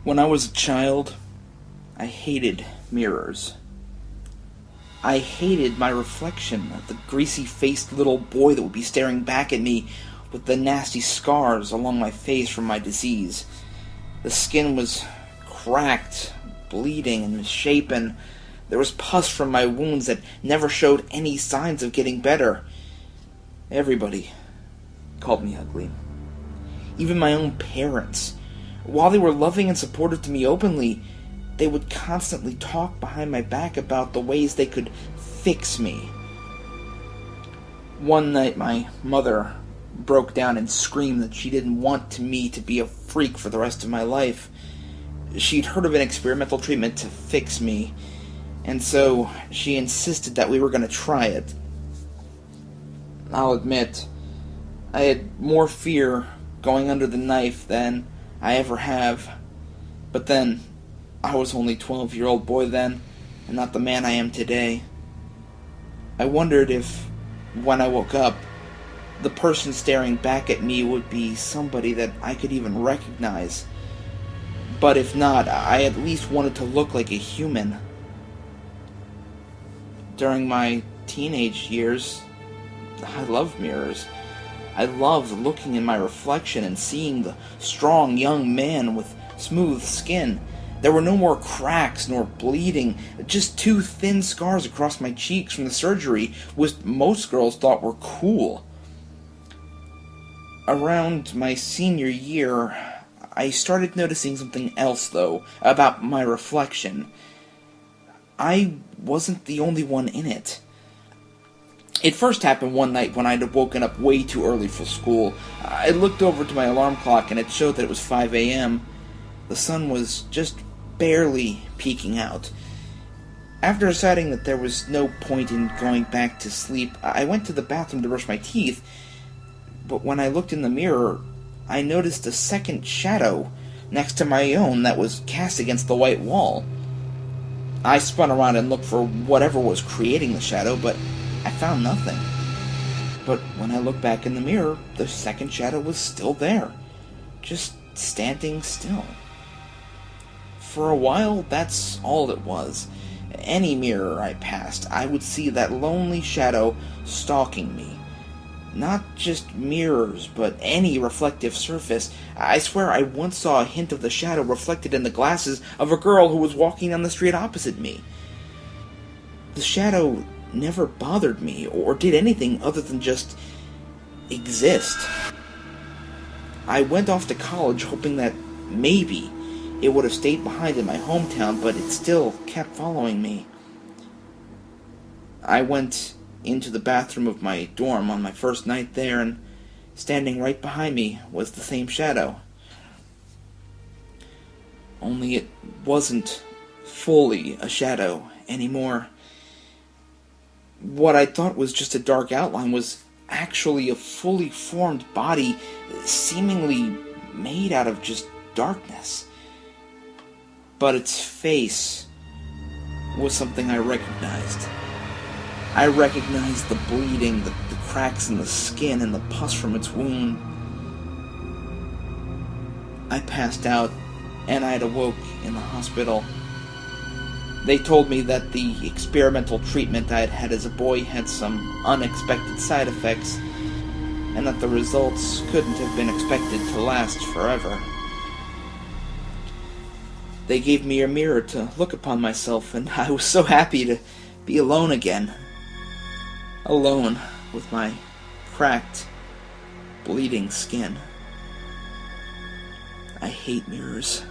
When I was a child, I hated mirrors. I hated my reflection, the greasy-faced little boy that would be staring back at me with the nasty scars along my face from my disease. The skin was cracked, bleeding, and misshapen. There was pus from my wounds that never showed any signs of getting better. Everybody called me ugly. Even my own parents. While they were loving and supportive to me openly, they would constantly talk behind my back about the ways they could fix me. One night, my mother broke down and screamed that she didn't want me to be a freak for the rest of my life. She'd heard of an experimental treatment to fix me, and so she insisted that we were going to try it. I'll admit, I had more fear going under the knife than I ever have. But then, I was only a 12-year-old boy then, and not the man I am today. I wondered if, when I woke up, the person staring back at me would be somebody that I could even recognize. But if not, I at least wanted to look like a human. During my teenage years, I loved mirrors. I loved looking in my reflection and seeing the strong young man with smooth skin. There were no more cracks nor bleeding, just two thin scars across my cheeks from the surgery, which most girls thought were cool. Around my senior year, I started noticing something else, though, about my reflection. I wasn't the only one in it. It first happened one night when I'd woken up way too early for school. I looked over to my alarm clock and it showed that it was 5 a.m. The sun was just barely peeking out. After deciding that there was no point in going back to sleep, I went to the bathroom to brush my teeth, but when I looked in the mirror, I noticed a second shadow next to my own that was cast against the white wall. I spun around and looked for whatever was creating the shadow, but I found nothing. But when I looked back in the mirror, the second shadow was still there, just standing still. For a while, that's all it was. Any mirror I passed, I would see that lonely shadow stalking me. Not just mirrors, but any reflective surface. I swear I once saw a hint of the shadow reflected in the glasses of a girl who was walking down the street opposite me. The shadow never bothered me or did anything other than just exist. I went off to college hoping that maybe it would have stayed behind in my hometown, but it still kept following me. I went into the bathroom of my dorm on my first night there, and standing right behind me was the same shadow. Only it wasn't fully a shadow anymore. What I thought was just a dark outline was actually a fully formed body, seemingly made out of just darkness. But its face was something I recognized. I recognized the bleeding, the cracks in the skin, and the pus from its wound. I passed out, and I awoke in the hospital. They told me that the experimental treatment I had had as a boy had some unexpected side effects, and that the results couldn't have been expected to last forever. They gave me a mirror to look upon myself, and I was so happy to be alone again. Alone with my cracked, bleeding skin. I hate mirrors.